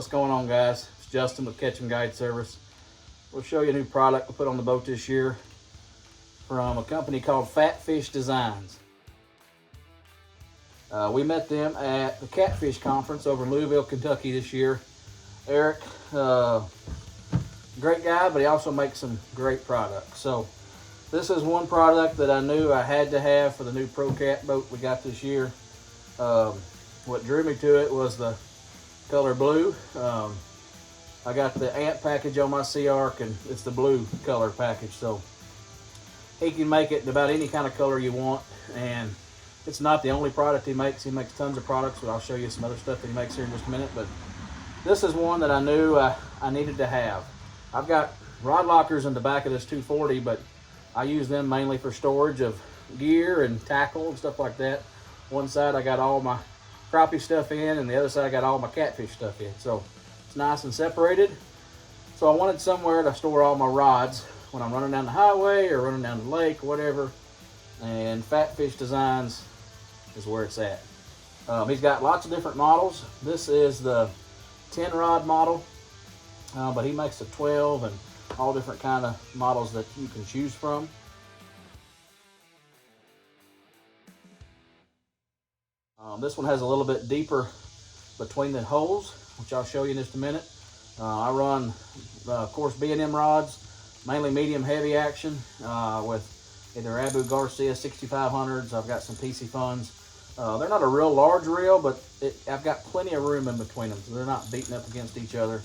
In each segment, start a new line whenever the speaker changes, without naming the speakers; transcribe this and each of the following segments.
What's going on, guys? It's Justin with Catch and Guide Service. We'll show you a new product we put on the boat this year from a company called Fat Fish Designz. We met them at the Catfish Conference over in Louisville, Kentucky this year. Eric, great guy, but he also makes some great products. So this is one product that I knew I had to have for the new Pro Cat boat we got this year. What drew me to it was the color blue. I got the Ant package on my Sea Arc, and it's the blue color package. So he can make it about any kind of color you want, and it's not the only product he makes. He makes tons of products, but I'll show you some other stuff that he makes here in just a minute. But this is one that I knew I needed to have. I've got rod lockers in the back of this 240, but I use them mainly for storage of gear and tackle and stuff like that. One side I got all my crappie stuff in, and the other side I got all my catfish stuff in. So it's nice and separated. So I wanted somewhere to store all my rods when I'm running down the highway or running down the lake or whatever. And Fat Fish Designz is where it's at. He's got lots of different models. This is the 10 rod model, but he makes the 12 and all different kind of models that you can choose from. This one has a little bit deeper between the holes, which I'll show you in just a minute. I run, of course, B&M rods, mainly medium heavy action with either Abu Garcia 6500s. I've got some PC Funds. They're not a real large reel, but I've got plenty of room in between them, so they're not beating up against each other.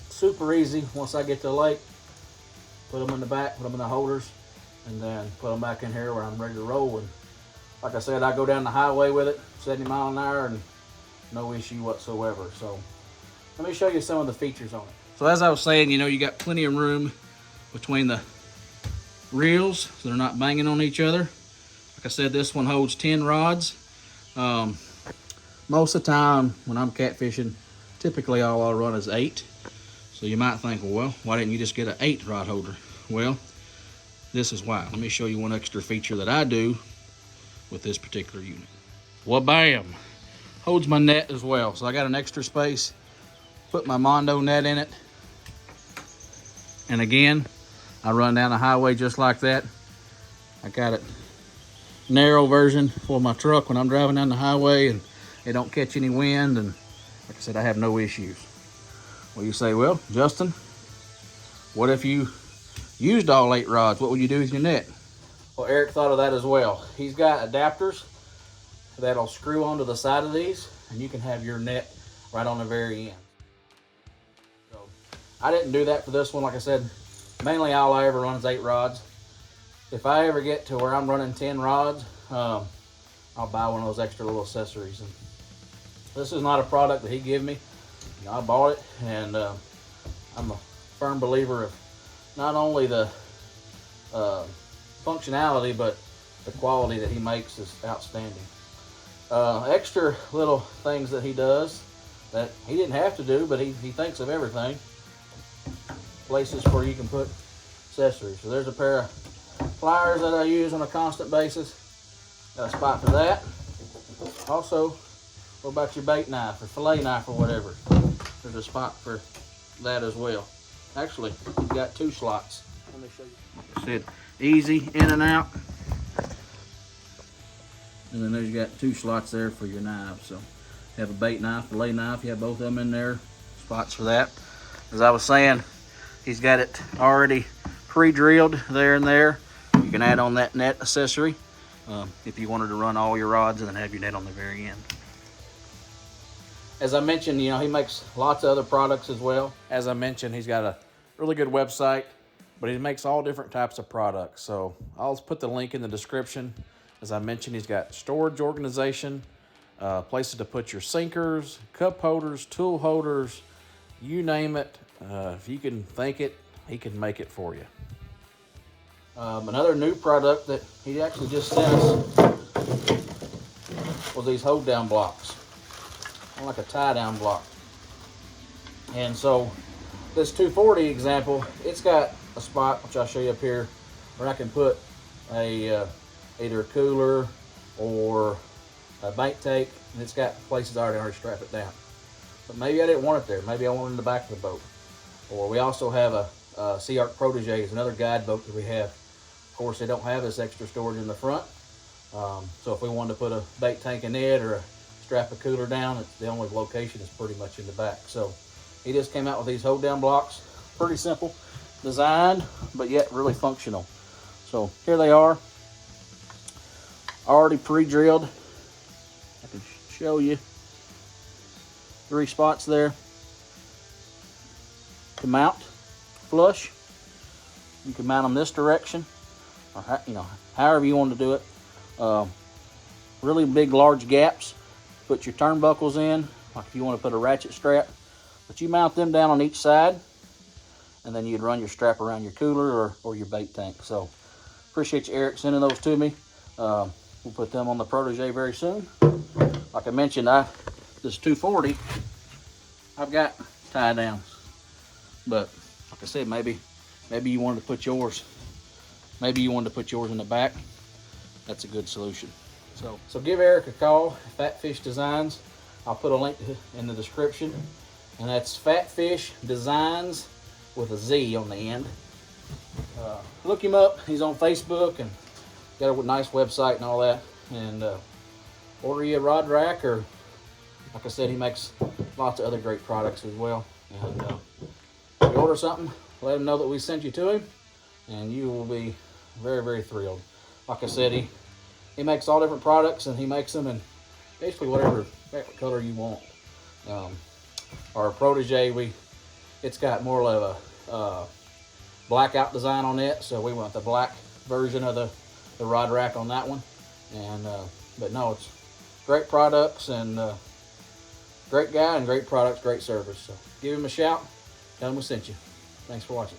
Super easy. Once I get to the lake, put them in the back, put them in the holders, and then put them back in here where I'm ready to roll. And like I said, I go down the highway with it, 70 miles an hour, and no issue whatsoever. So let me show you some of the features on it. So as I was saying, you got plenty of room between the reels, so they're not banging on each other. Like I said, this one holds 10 rods. Most of the time when I'm catfishing, typically all I'll run is 8. So you might think, well, why didn't you just get an 8 rod holder? Well, this is why. Let me show you one extra feature that I do with this particular unit. Well, bam! Holds my net as well. So I got an extra space, put my Mondo net in it. And again, I run down the highway just like that. I got it narrow version for my truck when I'm driving down the highway and it don't catch any wind, and like I said, I have no issues. Well, you say, well, Justin, what if you used all 8 rods? What would you do with your net? Well, Eric thought of that as well. He's got adapters that'll screw onto the side of these, and you can have your net right on the very end. So I didn't do that for this one. Like I said, mainly all I ever run is 8 rods. If I ever get to where I'm running 10 rods, I'll buy one of those extra little accessories. And this is not a product that he gave me. I bought it, and I'm a firm believer of not only the functionality, but the quality that he makes is outstanding. Extra little things that he does that he didn't have to do, but he thinks of everything. Places where you can put accessories. So there's a pair of pliers that I use on a constant basis. Got a spot for that. Also, what about your bait knife or fillet knife or whatever? There's a spot for that as well. Actually, you've got 2 slots. Let me show you. Like I said, easy in and out. And then there's, you got 2 slots there for your knives. So you have a bait knife, fillet knife, you have both of them in there. Spots for that. As I was saying, he's got it already pre-drilled there and there. You can add on that net accessory if you wanted to run all your rods and then have your net on the very end. As I mentioned, he makes lots of other products as well. As I mentioned, he's got a really good website, but he makes all different types of products. So I'll put the link in the description. As I mentioned, he's got storage organization, places to put your sinkers, cup holders, tool holders, you name it. If you can think it, he can make it for you. Another new product that he actually just sent us was these hold down blocks. Like a tie-down block. And so this 240 example, it's got a spot, which I'll show you up here, where I can put a either a cooler or a bait take, and it's got places I already strap it down. but maybe I didn't want it there. Maybe I wanted it in the back of the boat. Or we also have a Sea Arc Protege, is another guide boat that we have. Of course, they don't have this extra storage in the front. So if we wanted to put a bait tank in it or strap a cooler down, the only location is pretty much in the back. So he just came out with these hold down blocks. Pretty simple designed, but yet really functional. So here they are, already pre-drilled. I can show you 3 spots there to mount flush. You can mount them this direction, or however you want to do it. Really big, large gaps. Put your turnbuckles in, like if you want to put a ratchet strap. But you mount them down on each side, and then you'd run your strap around your cooler or your bait tank. So appreciate you, Eric, sending those to me. We'll put them on the Protege very soon. Like I mentioned, this 240, I've got tie downs, but like I said, maybe you wanted to put yours. Maybe you wanted to put yours in the back. That's a good solution. So give Eric a call, Fat Fish Designz. I'll put a link in the description, and that's Fat Fish Designz with a Z on the end. Look him up. He's on Facebook and got a nice website and all that. And order you a rod rack, or like I said, he makes lots of other great products as well. And if you order something, let him know that we sent you to him, and you will be very, very thrilled. Like I said, he makes all different products, and he makes them in basically whatever color you want. Our Protege, it's got more of a blackout design on it, so we went the black version of the rod rack on that one. And but no, it's great products, and great guy, and great products, great service. So give him a shout, tell him we sent you. Thanks for watching.